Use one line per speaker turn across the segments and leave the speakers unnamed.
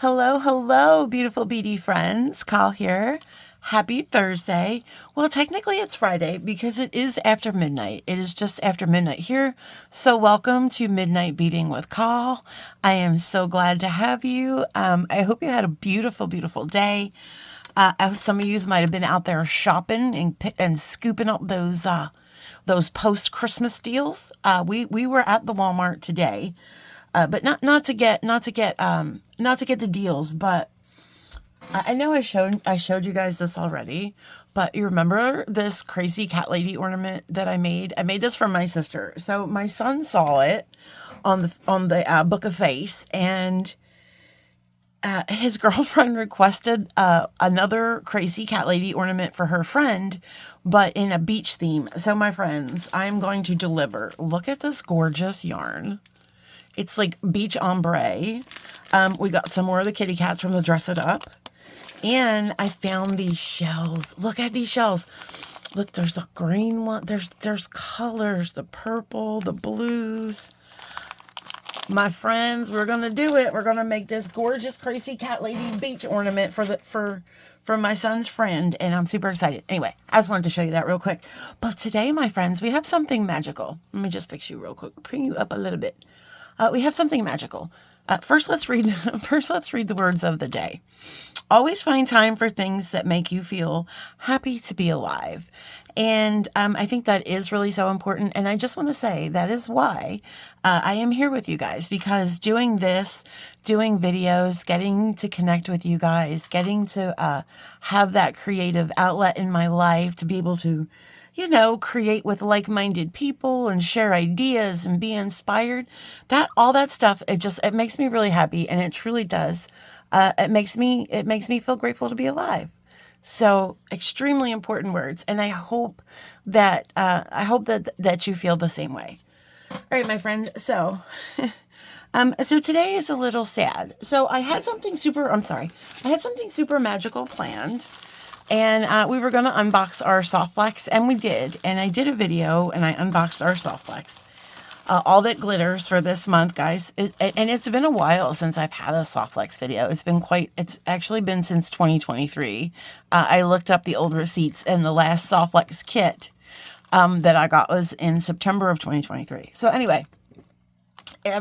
Hello, hello, beautiful beady friends. Call here. Happy Thursday. Well, technically it's Friday because it is after midnight. It is just after midnight here. So welcome to Midnight Beating with Call. I am so glad to have you. I hope you had a beautiful, beautiful day. Some of you might have been out there shopping and scooping up those post-Christmas deals. We were at the Walmart today. But not to get the deals, but I know I showed you guys this already, but you remember this crazy cat lady ornament that I made? I made this for my sister. So my son saw it on the Book of Face, and his girlfriend requested another crazy cat lady ornament for her friend, but in a beach theme. So my friends, I'm going to deliver. Look at this gorgeous yarn. It's like beach ombre. We got some more of the kitty cats from the Dress It Up. And I found these shells. Look at these shells. Look, there's a green one. There's colors, the purple, the blues. My friends, we're gonna do it. We're gonna make this gorgeous crazy cat lady beach ornament for my son's friend, and I'm super excited. Anyway, I just wanted to show you that real quick. But today, my friends, we have something magical. Let me just fix you real quick. Bring you up a little bit. We have something magical. First, let's read the words of the day. Always find time for things that make you feel happy to be alive. And I think that is really so important. And I just want to say that is why I am here with you guys, because doing videos, getting to connect with you guys, getting to have that creative outlet in my life to be able to, create with like-minded people and share ideas and be inspired. All that stuff, it makes me really happy, and it truly does. It makes me feel grateful to be alive. So extremely important words, and I hope that you feel the same way. All right, my friends. So, so today is a little sad. So I had something super magical planned. And we were going to unbox our Softflex, and we did. And I did a video, and I unboxed our Softflex. All that glitters for this month, guys. And it's been a while since I've had a Softflex video. It's actually been since 2023. I looked up the old receipts, and the last Softflex kit that I got was in September of 2023. So anyway, I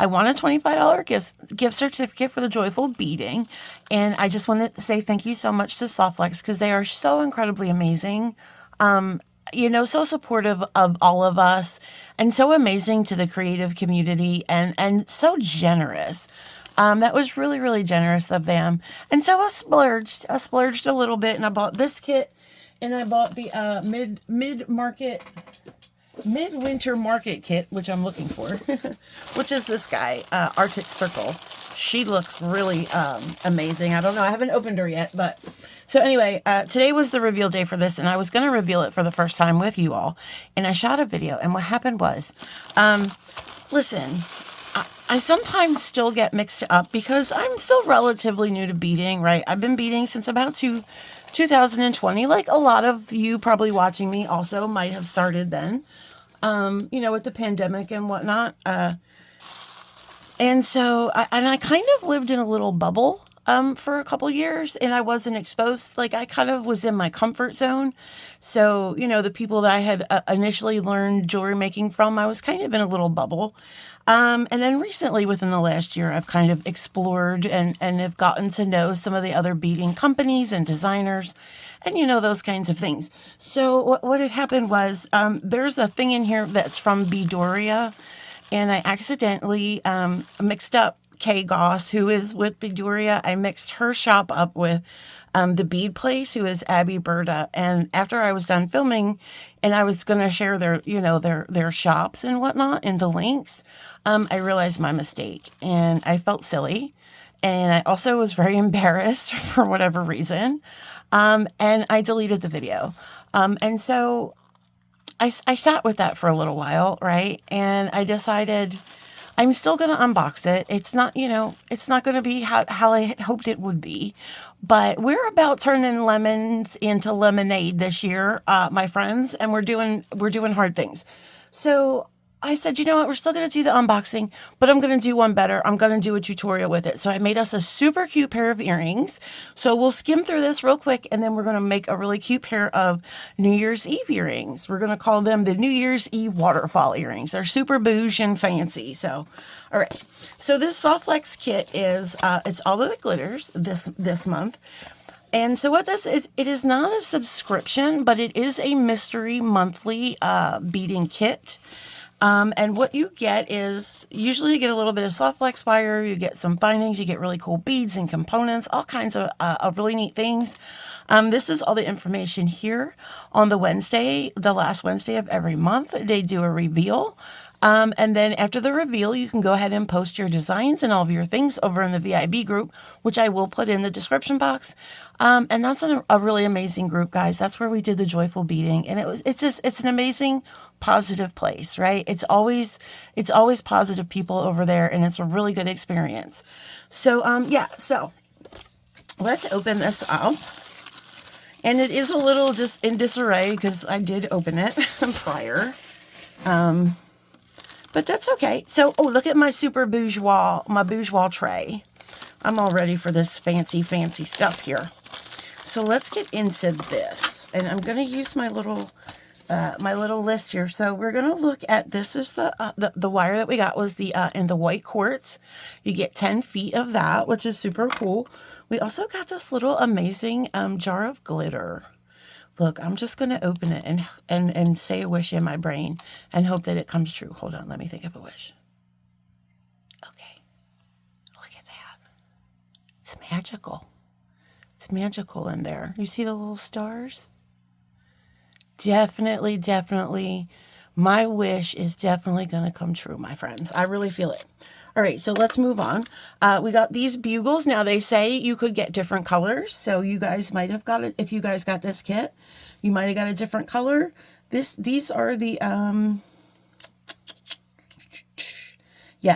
won a $25 gift certificate for the Joyful Beading. And I just want to say thank you so much to Softflex, because they are so incredibly amazing. So supportive of all of us, and so amazing to the creative community, and so generous. That was really, really generous of them. And so I splurged a little bit, and I bought this kit, and I bought the midwinter market kit, which I'm looking for, which is this guy, Arctic Circle. She looks really amazing. I don't know. I haven't opened her yet, but so anyway, today was the reveal day for this, and I was going to reveal it for the first time with you all, and I shot a video, and what happened was, listen, I sometimes still get mixed up because I'm still relatively new to beading, right? I've been beading since about 2020, like a lot of you probably watching me also might have started then, with the pandemic and whatnot. And so I kind of lived in a little bubble for a couple years, and I wasn't exposed. Like, I kind of was in my comfort zone. So, the people that I had initially learned jewelry making from, I was kind of in a little bubble. And then recently, within the last year, I've kind of explored and have gotten to know some of the other beading companies and designers and, those kinds of things. So what had happened was, there's a thing in here that's from Beadoria, and I accidentally mixed up Kay Goss, who is with Beadoria. I mixed her shop up with the bead place, who is Abby Berta. And after I was done filming, and I was going to share their shops and whatnot and the links, I realized my mistake, and I felt silly. And I also was very embarrassed for whatever reason. And I deleted the video. And so I sat with that for a little while, right? And I decided I'm still going to unbox it. It's not going to be how I hoped it would be. But we're about turning lemons into lemonade this year, my friends, and we're doing hard things. So I said, you know what, we're still going to do the unboxing, but I'm going to do one better. I'm going to do a tutorial with it. So I made us a super cute pair of earrings. So we'll skim through this real quick, and then we're going to make a really cute pair of New Year's Eve earrings. We're going to call them the New Year's Eve Waterfall earrings. They're super bougie and fancy. So, all right. So this Softflex kit is, it's all of the glitters this month. And so what this is, it is not a subscription, but it is a mystery monthly beading kit. And what you get is, usually you get a little bit of Softflex wire, you get some bindings, you get really cool beads and components, all kinds of really neat things. This is all the information here. On the Wednesday, the last Wednesday of every month, they do a reveal. And then after the reveal, you can go ahead and post your designs and all of your things over in the VIB group, which I will put in the description box. And that's a really amazing group, guys. That's where we did the joyful beading. And it's an amazing, positive place, right? It's always positive people over there, and it's a really good experience. So, yeah, so let's open this up. And it is a little just in disarray because I did open it prior. But that's okay. So, oh, look at my super bourgeois, my bourgeois tray. I'm all ready for this fancy, fancy stuff here. So let's get into this. And I'm going to use my little list here. So we're going to look at, this is the wire that we got was in the white quartz. You get 10 feet of that, which is super cool. We also got this little amazing jar of glitter. Look, I'm just going to open it and say a wish in my brain and hope that it comes true. Hold on, let me think of a wish. Okay, look at that. It's magical. It's magical in there. You see the little stars? Definitely, definitely. My wish is definitely going to come true, my friends. I really feel it. All right, so let's move on. We got these bugles. Now, they say you could get different colors. So you guys might have got it. If you guys got this kit, you might have got a different color. These are the,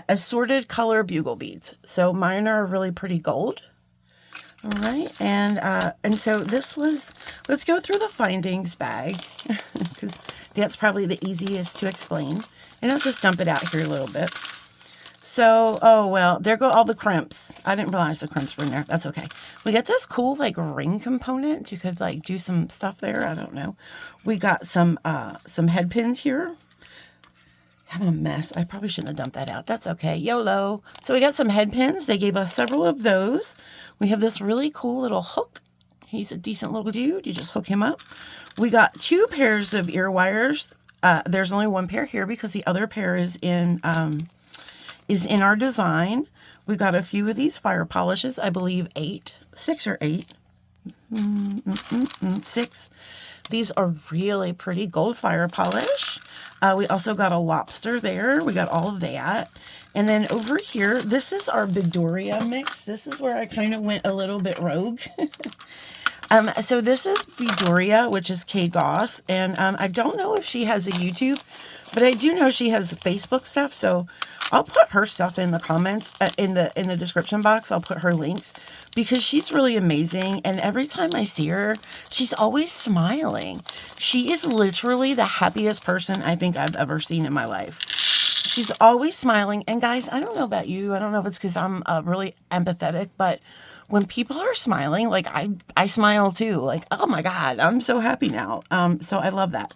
assorted color bugle beads. So mine are really pretty gold. All right, and so this was, let's go through the findings bag, because that's probably the easiest to explain. And I'll just dump it out here a little bit. So, oh, well, there go all the crimps. I didn't realize the crimps were in there. That's okay. We got this cool, like, ring component. You could, like, do some stuff there. I don't know. We got some head pins here. I'm a mess. I probably shouldn't have dumped that out. That's okay. YOLO. So we got some head pins. They gave us several of those. We have this really cool little hook. He's a decent little dude. You just hook him up. We got 2 pairs of ear wires. There's only 1 pair here because the other pair is in our design. We got a few of these fire polishes. I believe 6 or 8. 6. These are really pretty gold fire polish. We also got a lobster there. We got all of that. And then over here, this is our Bedoria mix. This is where I kind of went a little bit rogue. So this is Bedoria, which is Kay Goss. And I don't know if she has a YouTube, but I do know she has Facebook stuff. So I'll put her stuff in the comments, in the description box. I'll put her links because she's really amazing. And every time I see her, she's always smiling. She is literally the happiest person I think I've ever seen in my life. She's always smiling. And guys, I don't know about you. I don't know if it's because I'm really empathetic, but when people are smiling, like I smile too. Like, oh my God, I'm so happy now. So I love that.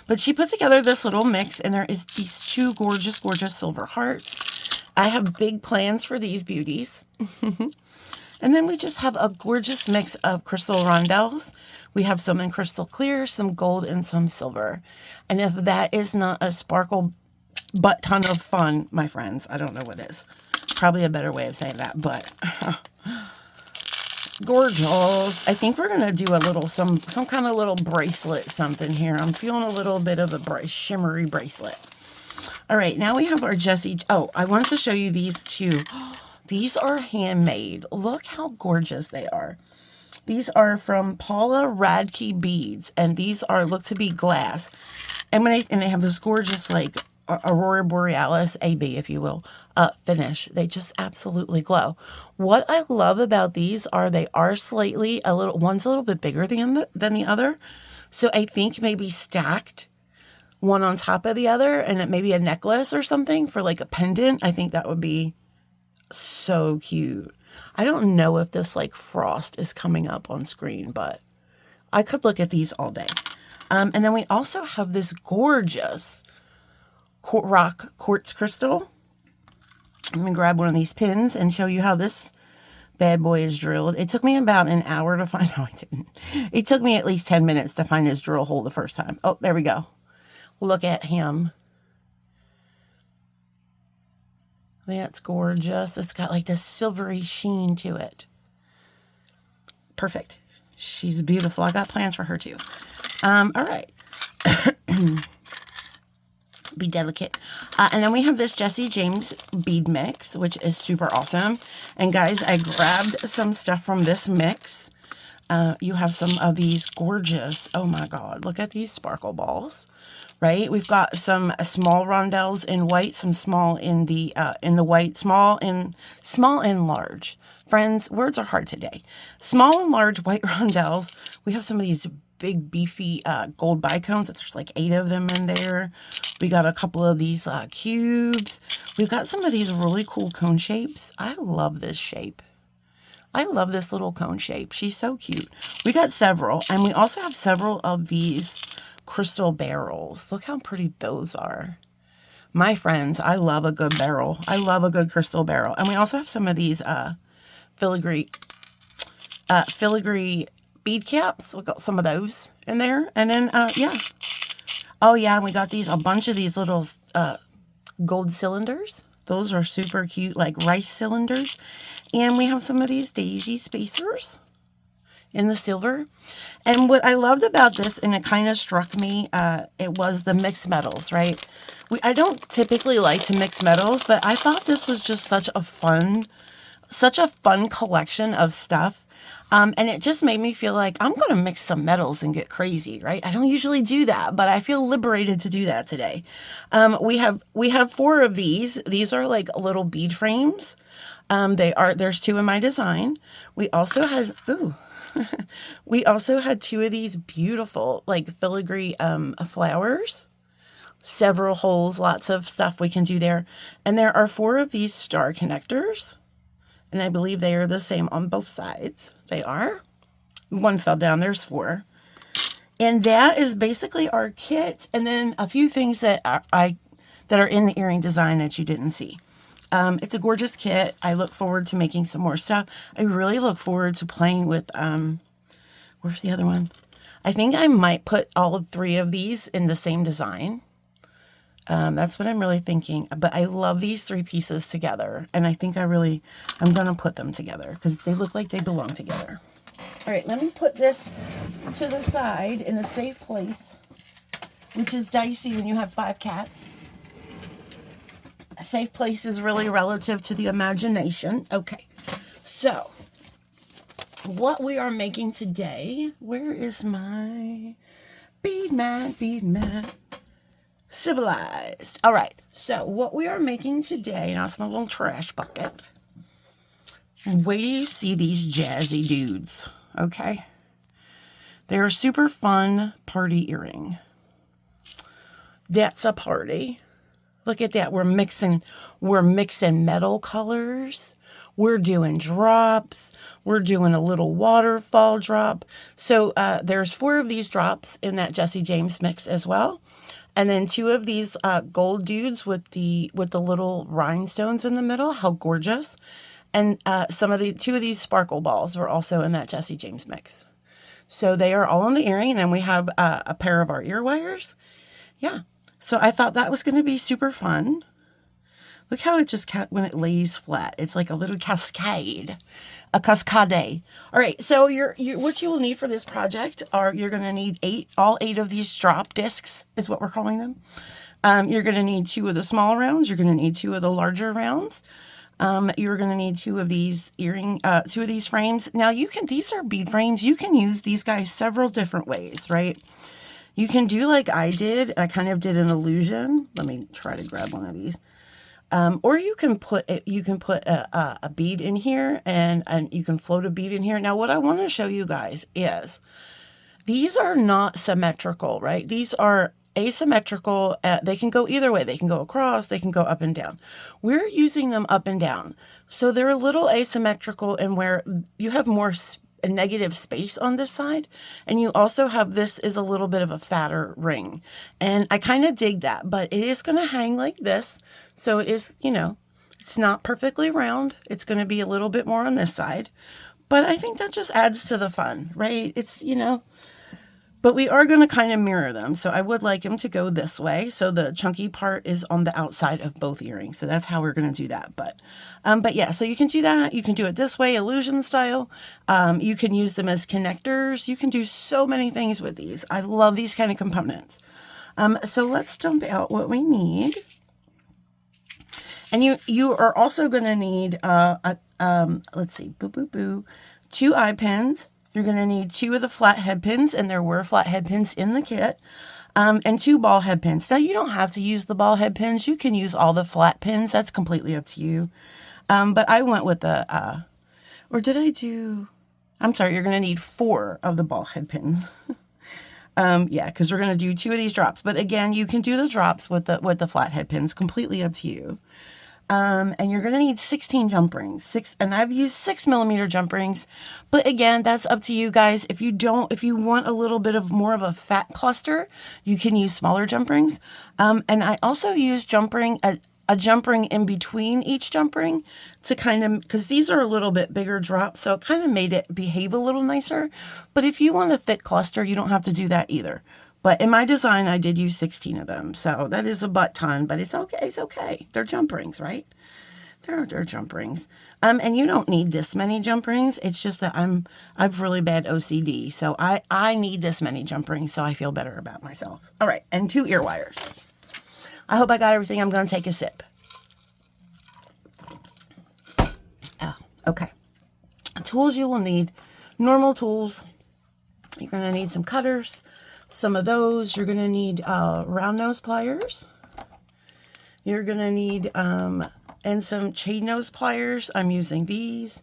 But she put together this little mix, and there is these 2 gorgeous, gorgeous silver hearts. I have big plans for these beauties. And then we just have a gorgeous mix of crystal rondelles. We have some in crystal clear, some gold, and some silver. And if that is not a sparkle butt ton of fun, my friends, I don't know what is. Probably a better way of saying that, but gorgeous. I think we're going to do a little, some kind of little bracelet something here. I'm feeling a little bit of a shimmery bracelet. All right, now we have our Jessie. Oh, I wanted to show you these 2. These are handmade. Look how gorgeous they are. These are from Paula Radke Beads, and these are look to be glass. And they have this gorgeous, like, Aurora Borealis AB, if you will, finish. They just absolutely glow. What I love about these are they are slightly one's a little bit bigger than the other. So I think maybe stacked one on top of the other, and it maybe a necklace or something for like a pendant. I think that would be so cute. I don't know if this like frost is coming up on screen, but I could look at these all day. And then we also have this gorgeous rock quartz crystal. I'm going to grab one of these pins and show you how this bad boy is drilled. It took me about an hour to find. No, I didn't. It took me at least 10 minutes to find his drill hole the first time. Oh, there we go. Look at him. That's gorgeous. It's got like this silvery sheen to it. Perfect. She's beautiful. I got plans for her too. All right. Be delicate. And then we have this Jesse James bead mix, which is super awesome. And guys, I grabbed some stuff from this mix. You have some of these gorgeous, oh my God, look at these sparkle balls, right? We've got some small rondelles in white, some small in the white, small and large. Friends, words are hard today. Small and large white rondelles. We have some of these big beefy gold bicones. There's like 8 of them in there. We got a couple of these cubes. We've got some of these really cool cone shapes. I love this shape. I love this little cone shape. She's so cute. We got several, and we also have several of these crystal barrels. Look how pretty those are. My friends, I love a good barrel. I love a good crystal barrel. And we also have some of these filigree bead caps. We got some of those in there. And then, yeah. Oh, yeah, and we got a bunch of these little gold cylinders. Those are super cute, like rice cylinders. And we have some of these daisy spacers in the silver. And what I loved about this, and it kind of struck me, it was the mixed metals, right? I don't typically like to mix metals, but I thought this was just such a fun collection of stuff. And it just made me feel like I'm going to mix some metals and get crazy, right? I don't usually do that, but I feel liberated to do that today. We have 4 of these. These are like little bead frames. There's 2 in my design. We also had, we also had 2 of these beautiful, like filigree, flowers, several holes, lots of stuff we can do there. And there are 4 of these star connectors. And I believe they are the same on both sides. They are. One fell down. There's 4. And that is basically our kit. And then a few things that are in the earring design that you didn't see. It's a gorgeous kit. I look forward to making some more stuff. I really look forward to playing with, where's the other one? I think I might put all 3 of these in the same design. That's what I'm really thinking. But I love these 3 pieces together. And I think I'm going to put them together because they look like they belong together. All right, let me put this to the side in a safe place, which is dicey when you have 5 cats. A safe place is really relative to the imagination. Okay, so what we are making today, where is my bead mat? Civilized. All right, so what we are making today, now it's my little trash bucket. Wait till you see these jazzy dudes, okay? They're a super fun party earring. That's a party. Look at that. We're mixing metal colors. We're doing drops. We're doing a little waterfall drop. So there's 4 of these drops in that Jesse James mix as well. And then 2 of these gold dudes with the little rhinestones in the middle. How gorgeous. And 2 of these sparkle balls were also in that Jesse James mix. So they are all in the earring. And then we have a pair of our ear wires. Yeah. So I thought that was going to be super fun. Look how it just, when it lays flat, it's like a little cascade, a cascade. All right, so what you will need for this project are, you're going to need all 8 of these drop discs is what we're calling them. You're going to need 2 of the small rounds. You're going to need 2 of the larger rounds. You're going to need 2 of these 2 of these frames. Now these are bead frames. You can use these guys several different ways, right? You can do like I did. I kind of did an illusion. Let me try to grab one of these. Or you can put a bead in here and you can float a bead in here. Now, what I want to show you guys is these are not symmetrical, right? These are asymmetrical. They can go either way. They can go across, they can go up and down. We're using them up and down. So they're a little asymmetrical in where you have more a negative space on this side, and you also have, this is a little bit of a fatter ring, and I kind of dig that, but it is going to hang like this. So it is, you know, it's not perfectly round. It's going to be a little bit more on this side, but I think that just adds to the fun, right? It's, you know, but we are going to kind of mirror them. So I would like them to go this way. So the chunky part is on the outside of both earrings. So that's how we're going to do that. But yeah, so you can do that. You can do it this way, illusion style. You can use them as connectors. You can do so many things with these. I love these kind of components. So let's dump out what we need. And you are also going to need, let's see, 2 eye pins. You're going to need 2 of the flat head pins, and there were flat head pins in the kit, and 2 ball head pins. Now, you don't have to use the ball head pins. You can use all the flat pins. That's completely up to you. But I went with the, or did I do, I'm sorry, you're going to need 4 of the ball head pins. Yeah, because we're going to do 2 of these drops. But again, you can do the drops with the flat head pins, completely up to you. And you're going to need 16 jump rings, and I've used 6mm jump rings, but again, that's up to you guys. If you want a little bit of more of a fat cluster, you can use smaller jump rings. And I also use a jump ring in between each jump ring to kind of, because these are a little bit bigger drops, so it kind of made it behave a little nicer. But if you want a thick cluster, you don't have to do that either. But in my design, I did use 16 of them. So that is a butt ton, but it's okay. It's okay. They're jump rings, right? They're jump rings. And you don't need this many jump rings. It's just that I've really bad OCD. So I need this many jump rings so I feel better about myself. All right. And 2 ear wires. I hope I got everything. I'm going to take a sip. Oh, okay. Tools you will need. Normal tools. You're going to need some cutters. Some of those. You're going to need round nose pliers. You're going to need and some chain nose pliers. I'm using these,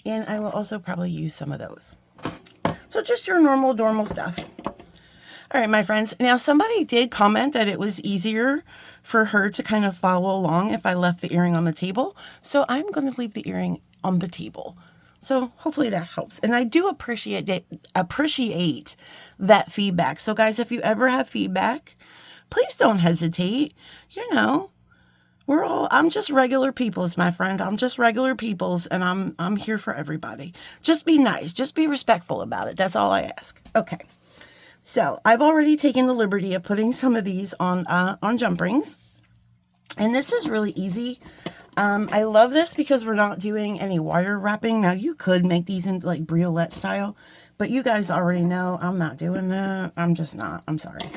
and I will also probably use some of those. So just your normal stuff. All right, my friends. Now, somebody did comment that it was easier for her to kind of follow along if I left the earring on the table. So I'm going to leave the earring on the table. So hopefully that helps. And I do appreciate that feedback. So guys, if you ever have feedback, please don't hesitate. You know, I'm just regular peoples, my friend. I'm just regular peoples, and I'm here for everybody. Just be nice. Just be respectful about it. That's all I ask. Okay. So I've already taken the liberty of putting some of these on jump rings. And this is really easy. I love this because we're not doing any wire wrapping. Now, you could make these into like briolette style, but you guys already know I'm not doing that. I'm just not. I'm sorry.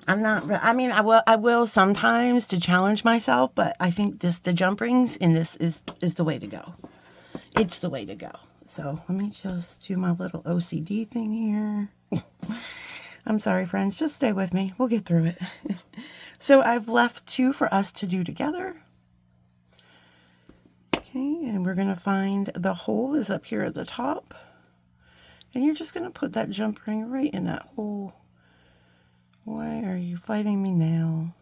I'm not. I mean, I will sometimes to challenge myself, but I think the jump rings in this is the way to go. It's the way to go. So let me just do my little OCD thing here. I'm sorry, friends. Just stay with me. We'll get through it. So I've left 2 for us to do together. Okay, and we're going to find the hole is up here at the top. And you're just going to put that jump ring right in that hole. Why are you fighting me now?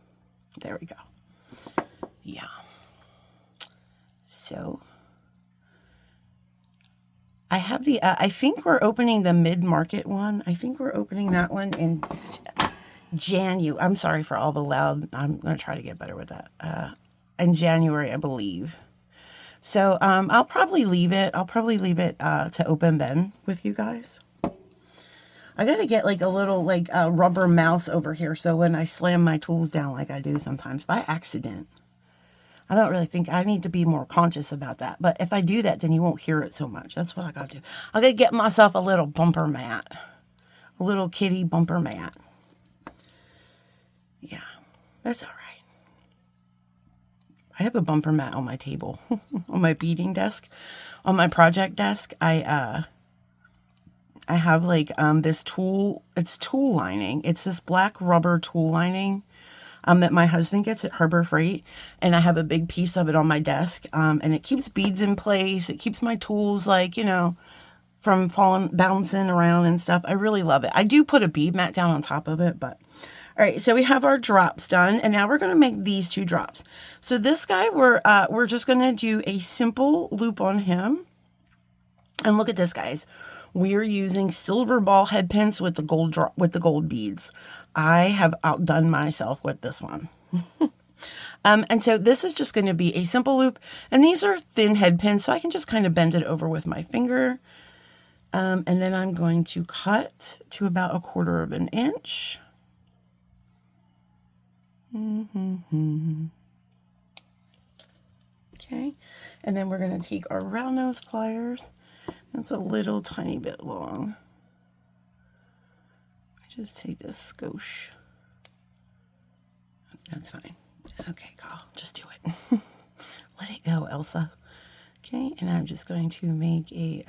There we go. Yeah. So I have the, I think we're opening the mid-market one. I think we're opening that one in January. I'm sorry for all the loud. I'm going to try to get better with that. In January, I believe. So I'll probably leave it. I'll probably leave it to open then with you guys. I got to get like a little like rubber mouse over here. So when I slam my tools down like I do sometimes by accident. I don't really think I need to be more conscious about that. But if I do that, then you won't hear it so much. That's what I got to do. I got to get myself a little bumper mat. A little kitty bumper mat. Yeah, that's all right. I have a bumper mat on my table. On my beading desk. On my project desk. I have like this tool. It's tool lining. It's this black rubber tool lining. That my husband gets at Harbor Freight, and I have a big piece of it on my desk, and it keeps beads in place. It keeps my tools, like, you know, from bouncing around and stuff. I really love it. I do put a bead mat down on top of it, but, All right, so we have our drops done, and now we're going to make these 2 drops. So this guy, we're just going to do a simple loop on him. And look at this, guys. We're using silver ball head pins with the gold beads. I have outdone myself with this one. And so this is just going to be a simple loop, and these are thin head pins, so I can just kind of bend it over with my finger. And then I'm going to cut to about 1/4 of an inch. Okay, and then we're going to take our round nose pliers. That's a little tiny bit long. I just take this skosh. That's fine. Okay, Carl, just do it. Let it go, Elsa. Okay, and I'm just going to make a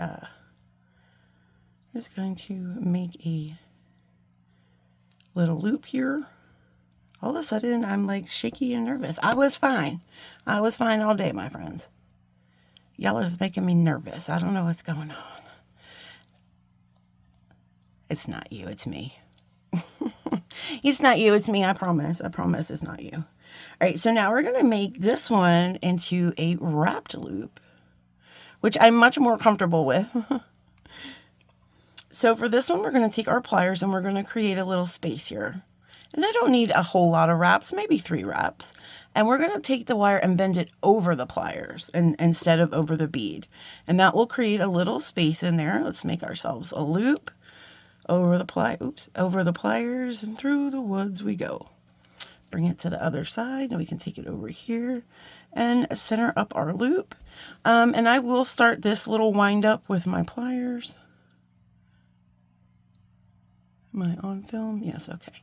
little loop here. All of a sudden, I'm like shaky and nervous. I was fine. I was fine all day, my friends. Y'all is making me nervous. I don't know what's going on. It's not you, it's me. It's not you, it's me, I promise. I promise it's not you. All right, so now we're going to make this one into a wrapped loop, which I'm much more comfortable with. So for this one, we're going to take our pliers and we're going to create a little space here. And I don't need a whole lot of wraps, maybe 3 wraps. And we're going to take the wire and bend it over the pliers instead of over the bead. And that will create a little space in there. Let's make ourselves a loop over the pliers, and through the woods we go. Bring it to the other side, and we can take it over here and center up our loop. And I will start this little wind up with my pliers. Am I on film? Yes, okay.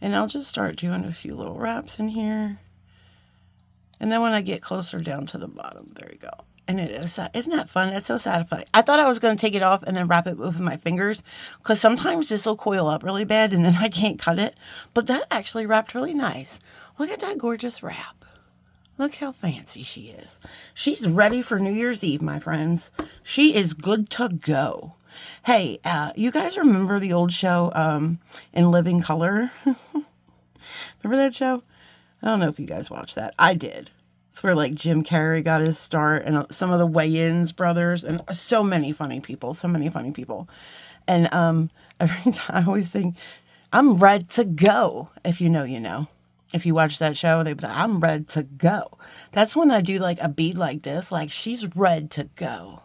And I'll just start doing a few little wraps in here. And then when I get closer down to the bottom, there you go. And it is, isn't that fun? It's so satisfying. I thought I was going to take it off and then wrap it with my fingers, because sometimes this will coil up really bad and then I can't cut it. But that actually wrapped really nice. Look at that gorgeous wrap. Look how fancy she is. She's ready for New Year's Eve, my friends. She is good to go. Hey, you guys remember the old show, In Living Color? Remember that show? I don't know if you guys watched that. I did. It's where like Jim Carrey got his start, and some of the Wayans brothers, and so many funny people. And every time I always think, I'm ready to go. If you know, you know. If you watch that show, they'd be like, I'm ready to go. That's when I do like a bead like this, like she's ready to go.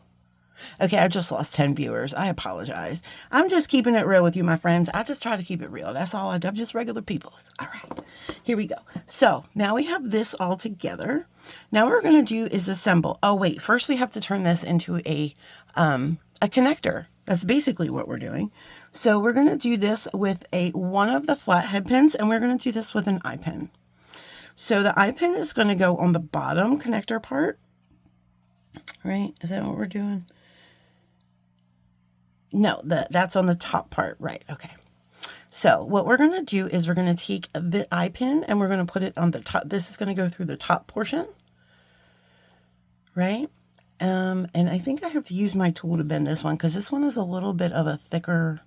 Okay, I just lost 10 viewers. I apologize. I'm just keeping it real with you, my friends. I just try to keep it real. That's all I do. I'm just regular peoples. All right, here we go. So now we have this all together. Now what we're going to do is assemble. Oh, wait. First, we have to turn this into a connector. That's basically what we're doing. So we're going to do this with one of the flathead pins, and we're going to do this with an eye pin. So the eye pin is going to go on the bottom connector part. Right? Is that what we're doing? No, that's on the top part. Right. Okay. So what we're going to do is we're going to take the eye pin and we're going to put it on the top. This is going to go through the top portion. Right. And I think I have to use my tool to bend this one, because this one is a little bit of a thicker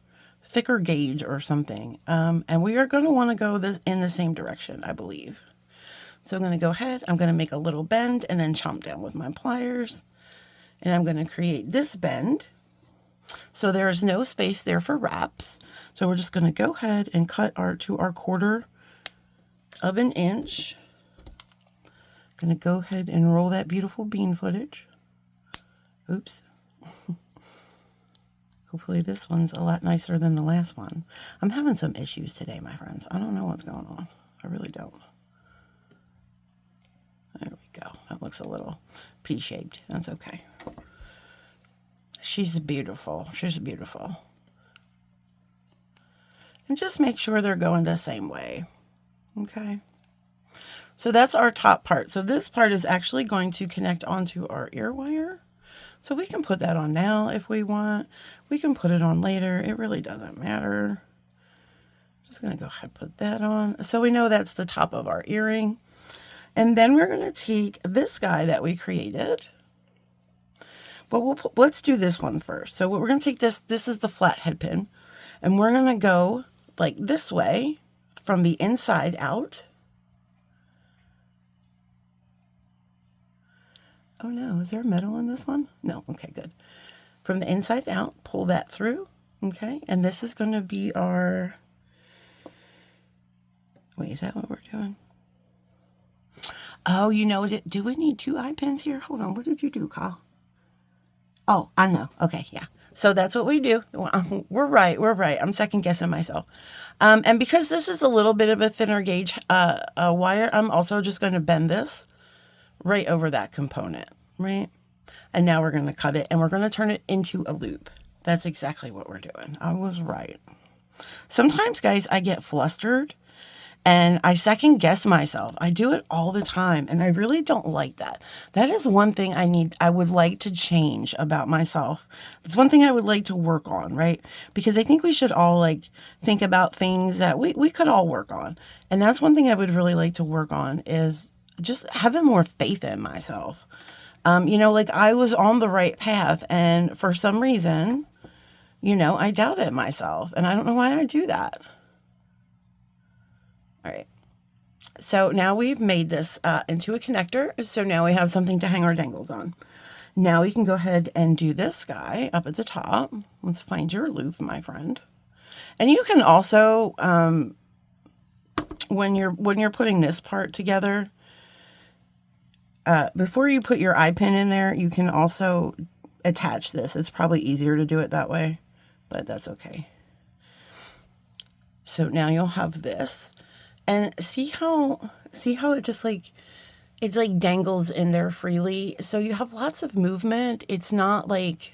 gauge or something. And we are going to want to go in the same direction, I believe. So I'm going to go ahead. I'm going to make a little bend and then chomp down with my pliers. And I'm going to create this bend. So there is no space there for wraps. So we're just going to go ahead and cut to our 1/4 of an inch. Going to go ahead and roll that beautiful bean footage. Oops. Hopefully this one's a lot nicer than the last one. I'm having some issues today, my friends. I don't know what's going on. I really don't. There we go. That looks a little P-shaped. That's okay. She's beautiful. She's beautiful. And just make sure they're going the same way. Okay. So that's our top part. So this part is actually going to connect onto our ear wire. So we can put that on now if we want. We can put it on later. It really doesn't matter. Just going to go ahead and put that on. So we know that's the top of our earring. And then we're going to take this guy that we created. But let's do this one first. So we're going to take this is the flathead pin, and we're going to go like this way from the inside out. Oh no, is there metal in this one? No, okay, good. From the inside out, pull that through, okay? And this is going to be our, wait, is that what we're doing? Oh, you know, do we need 2 eye pins here? Hold on, what did you do, Kyle? Oh, I know, okay, yeah. So that's what we do. We're right. I'm second guessing myself. And because this is a little bit of a thinner gauge wire, I'm also just going to bend this right over that component, right? And now we're going to cut it and we're going to turn it into a loop. That's exactly what we're doing. I was right. Sometimes, guys, I get flustered and I second guess myself. I do it all the time and I really don't like that. That is one thing I would like to change about myself. It's one thing I would like to work on, right? Because I think we should all like think about things that we could all work on. And that's one thing I would really like to work on is just having more faith in myself. You know, like I was on the right path and for some reason, you know, I doubted myself and I don't know why I do that. All right. So now we've made this into a connector. So now we have something to hang our dangles on. Now we can go ahead and do this guy up at the top. Let's find your loop, my friend. And you can also, when you're putting this part together, before you put your eye pin in there, you can also attach this. It's probably easier to do it that way, but that's okay. So now you'll have this. And see how it just like, it's like dangles in there freely. So you have lots of movement. It's not like,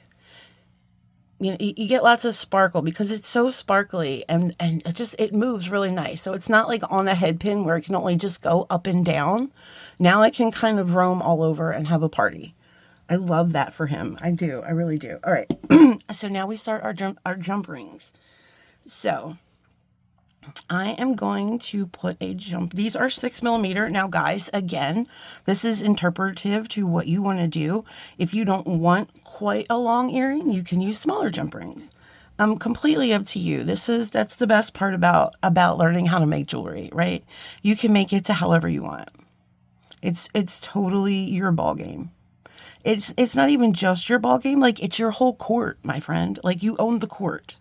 you know, you get lots of sparkle because it's so sparkly and it moves really nice. So it's not like on a head pin where it can only just go up and down. Now it can kind of roam all over and have a party. I love that for him. I do. I really do. All right. So now we start our jump rings. So I am going to put a jump. These are 6mm. Now, guys, again, this is interpretive to what you want to do. If you don't want quite a long earring, you can use smaller jump rings. Completely up to you. That's the best part about learning how to make jewelry, right? You can make it to however you want. It's totally your ball game. It's not even just your ball game. Like, it's your whole court, my friend. Like, you own the court.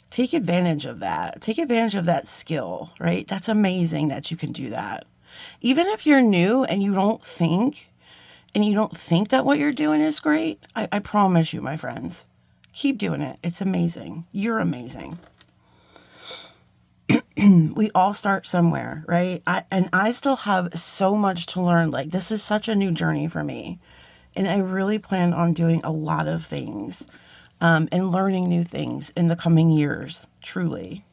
Take advantage of that. Take advantage of that skill, right? That's amazing that you can do that. Even if you're new and you don't think that what you're doing is great, I promise you, my friends, keep doing it. It's amazing. You're amazing. We all start somewhere, right? I still have so much to learn. Like, this is such a new journey for me. And I really plan on doing a lot of things. And learning new things in the coming years, truly.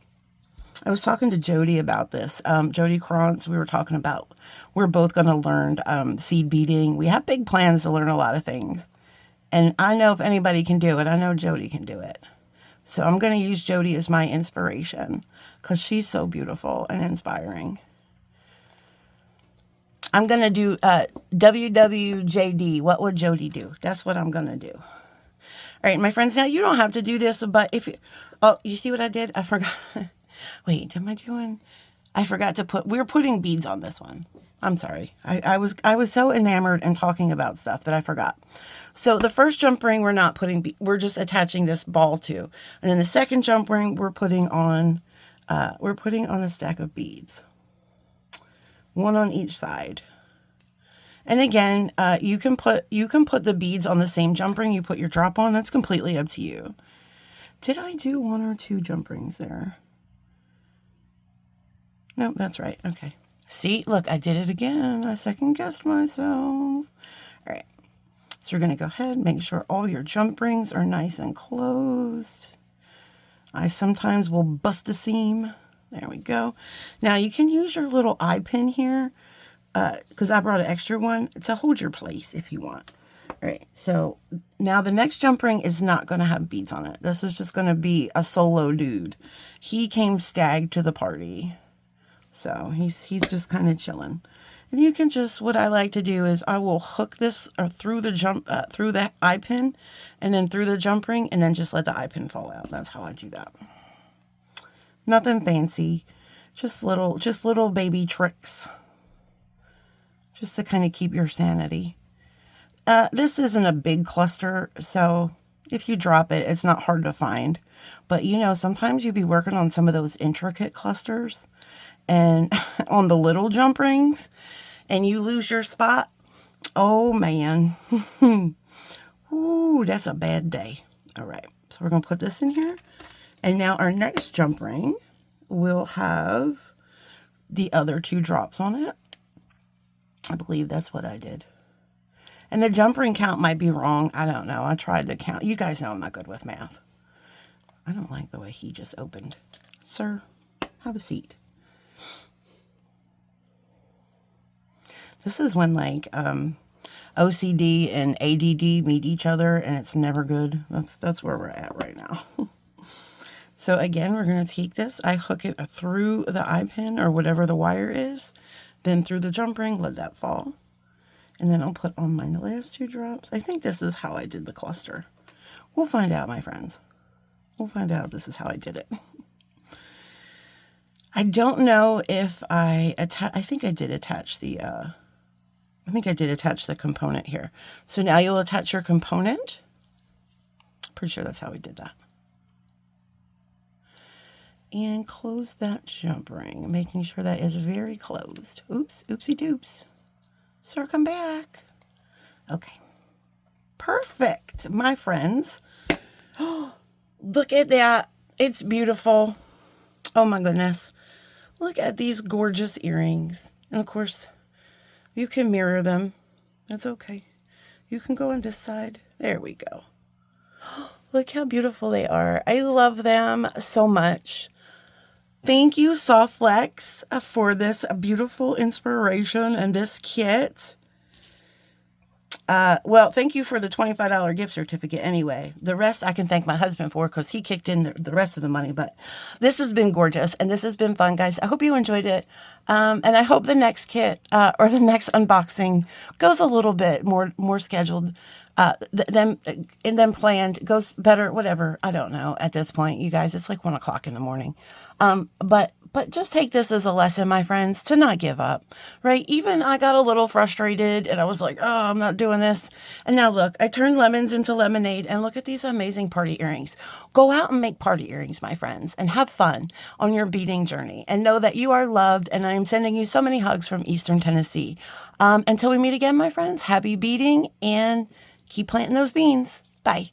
I was talking to Jody about this. Jody Krantz, we were talking about, we're both going to learn seed beading. We have big plans to learn a lot of things. And I know if anybody can do it, I know Jody can do it. So I'm going to use Jody as my inspiration because she's so beautiful and inspiring. I'm going to do WWJD. What would Jody do? That's what I'm going to do. All right, my friends, now you don't have to do this, but if you, oh, you see what I did? I forgot. Wait, am I doing? I forgot to put, we're putting beads on this one. I'm sorry. I was so enamored and talking about stuff that I forgot. So the first jump ring, we're not putting, we're just attaching this ball to. And then the second jump ring, we're putting on a stack of beads. One on each side. And again, you can put the beads on the same jump ring you put your drop on. That's completely up to you. Did I do 1 or 2 jump rings there? No, that's right. Okay. See, look, I did it again. I second guessed myself. All right. So we're going to go ahead and make sure all your jump rings are nice and closed. I sometimes will bust a seam. There we go. Now you can use your little eye pin here. Because I brought an extra one to hold your place if you want. All right, so now the next jump ring is not going to have beads on it. This is just going to be a solo dude. He came stag to the party. So he's just kind of chilling. And you can just, what I like to do is I will hook this through the eye pin and then through the jump ring and then just let the eye pin fall out. That's how I do that. Nothing fancy. Just little baby tricks. Just to kind of keep your sanity. This isn't a big cluster, so if you drop it, it's not hard to find. But you know, sometimes you'd be working on some of those intricate clusters and on the little jump rings, and you lose your spot. Oh man. Ooh, that's a bad day. All right, so we're gonna put this in here. And now our next jump ring will have the other 2 drops on it. I believe that's what I did. And the jump ring count might be wrong. I don't know. I tried to count. You guys know I'm not good with math. I don't like the way he just opened. Sir, have a seat. This is when like OCD and ADD meet each other and it's never good. That's where we're at right now. So again, we're going to take this. I hook it through the eye pin or whatever the wire is. Then through the jump ring, let that fall. And then I'll put on my last 2 drops. I think this is how I did the cluster. We'll find out, my friends. We'll find out if this is how I did it. I don't know if I think I did attach the component here. So now you'll attach your component. Pretty sure that's how we did that. And close that jump ring, making sure that is very closed. Oops, oopsie doops. Sir, come back. Okay. Perfect, my friends. Oh, look at that. It's beautiful. Oh my goodness. Look at these gorgeous earrings. And of course, you can mirror them. That's okay. You can go on this side. There we go. Look how beautiful they are. I love them so much. Thank you, Softflex, for this beautiful inspiration and this kit. Well, thank you for the $25 gift certificate anyway. The rest I can thank my husband for because he kicked in the rest of the money. But this has been gorgeous and this has been fun, guys. I hope you enjoyed it. And I hope the next kit or the next unboxing goes a little bit more scheduled than planned, goes better, whatever. I don't know at this point, you guys. It's like 1 o'clock in the morning. But just take this as a lesson, my friends, to not give up, right? Even I got a little frustrated and I was like, oh, I'm not doing this. And now look, I turned lemons into lemonade and look at these amazing party earrings. Go out and make party earrings, my friends, and have fun on your beading journey and know that you are loved. And I am sending you so many hugs from Eastern Tennessee. Until we meet again, my friends, happy beading and keep planting those beans. Bye.